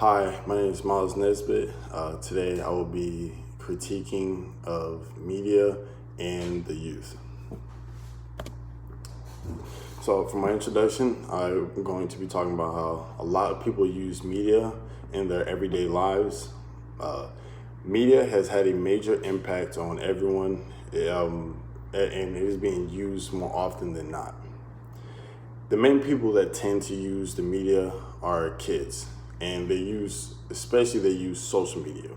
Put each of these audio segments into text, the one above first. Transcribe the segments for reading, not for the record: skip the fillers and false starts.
Hi, my name is Miles Nesbitt. Today I will be critiquing of media and the youth. So for my introduction, I'm going to be talking about how a lot of people use media in their everyday lives. Media has had a major impact on everyone, and it is being used more often than not. The main people that tend to use the media are kids, and they use social media.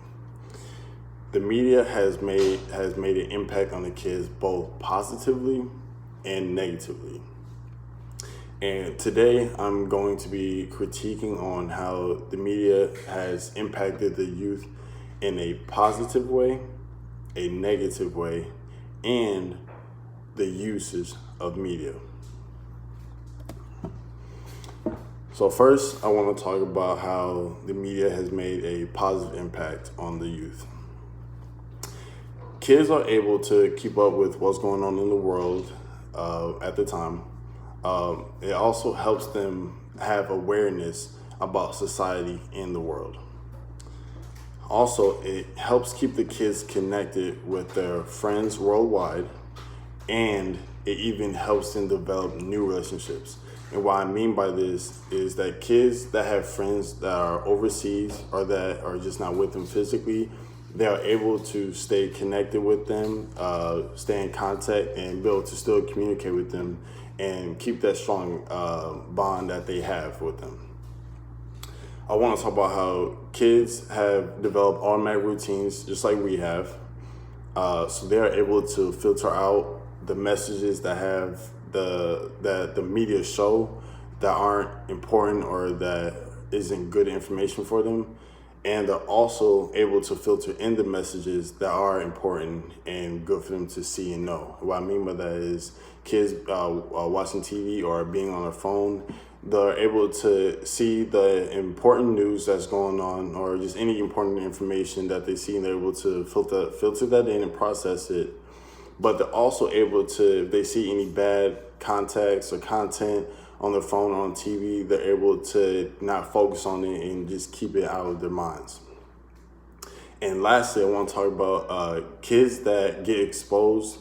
The media has made an impact on the kids both positively and negatively. And today I'm going to be critiquing on how the media has impacted the youth in a positive way, a negative way, and the uses of media. So first, I want to talk about how the media has made a positive impact on the youth. Kids are able to keep up with what's going on in the world at the time. It also helps them have awareness about society and the world. Also, it helps keep the kids connected with their friends worldwide, and it even helps them develop new relationships. And what I mean by this is that kids that have friends that are overseas or that are just not with them physically, they are able to stay connected with them, stay in contact, and be able to still communicate with them and keep that strong bond that they have with them. I want to talk about how kids have developed automatic routines just like we have. So they are able to filter out the messages that the media show that aren't important or that isn't good information for them. And they're also able to filter in the messages that are important and good for them to see and know. What I mean by that is kids watching TV or being on their phone, they're able to see the important news that's going on or just any important information that they see, and they're able to filter that in and process it. But they're also able to, if they see any bad contacts or content on their phone or on TV, they're able to not focus on it and just keep it out of their minds. And lastly, I want to talk about kids that get exposure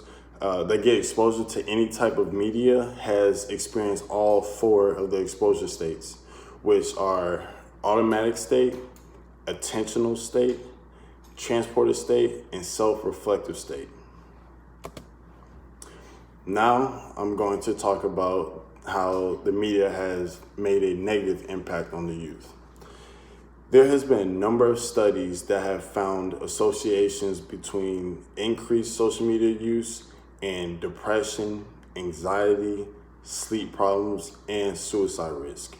to any type of media has experienced all four of the exposure states, which are automatic state, attentional state, transported state, and self-reflective state. Now I'm going to talk about how the media has made a negative impact on the youth. There has been a number of studies that have found associations between increased social media use and depression, anxiety, sleep problems, and suicide risk.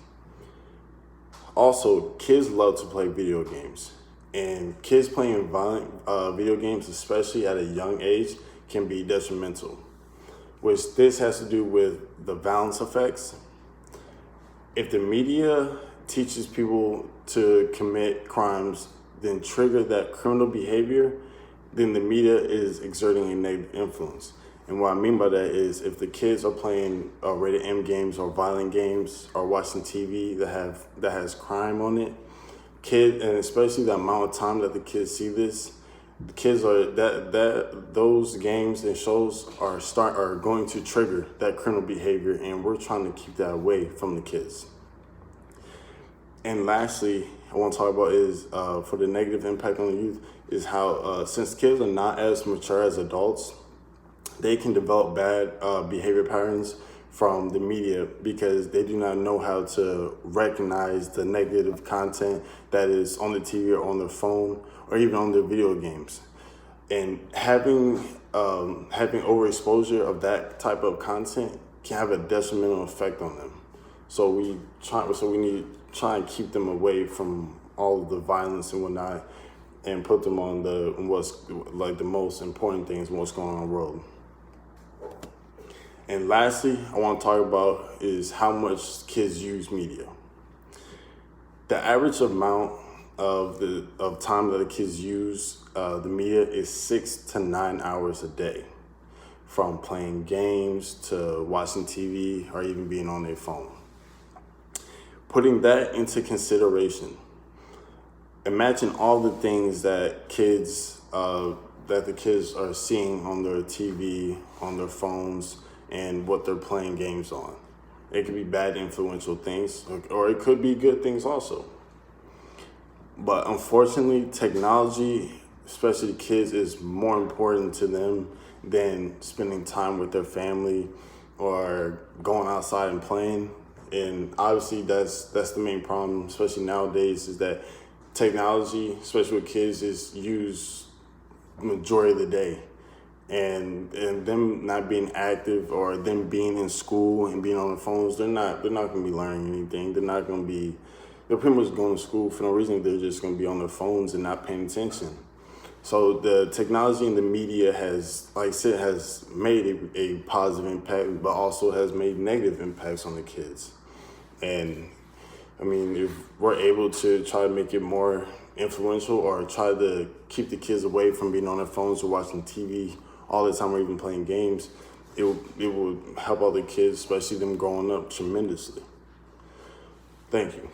Also, kids love to play video games, and kids playing violent video games, especially at a young age, can be detrimental, which this has to do with the balance effects. If the media teaches people to commit crimes, then trigger that criminal behavior, then the media is exerting a negative influence. And what I mean by that is if the kids are playing rated M games or violent games or watching TV that has crime on it, and especially the amount of time that the kids see this, the kids are those games and shows are going to trigger that criminal behavior, and we're trying to keep that away from the kids. And lastly, I want to talk about is for the negative impact on the youth is how since kids are not as mature as adults, they can develop bad behavior patterns from the media because they do not know how to recognize the negative content that is on the TV or on their phone or even on their video games. And having overexposure of that type of content can have a detrimental effect on them. So we need to try and keep them away from all of the violence and whatnot, and put them on what's like the most important things, what's going on in the world. And lastly, I want to talk about is how much kids use media. The average amount of time that the kids use the media is 6 to 9 hours a day, from playing games to watching TV or even being on their phone. Putting that into consideration, imagine all the things that the kids are seeing on their TV, on their phones, and what they're playing games on. It could be bad influential things, or it could be good things also. But unfortunately, technology, especially kids, is more important to them than spending time with their family or going outside and playing. And obviously, that's the main problem, especially nowadays, is that technology, especially with kids, is used majority of the day. And them not being active, or them being in school and being on the phones, they're not going to be learning anything. They're pretty much going to school for no reason. They're just going to be on their phones and not paying attention. So the technology and the media has, like I said, has made a positive impact, but also has made negative impacts on the kids. And I mean, if we're able to try to make it more influential, or try to keep the kids away from being on their phones or watching TV all the time, or even playing games, it will help all the kids, especially them growing up, tremendously. Thank you.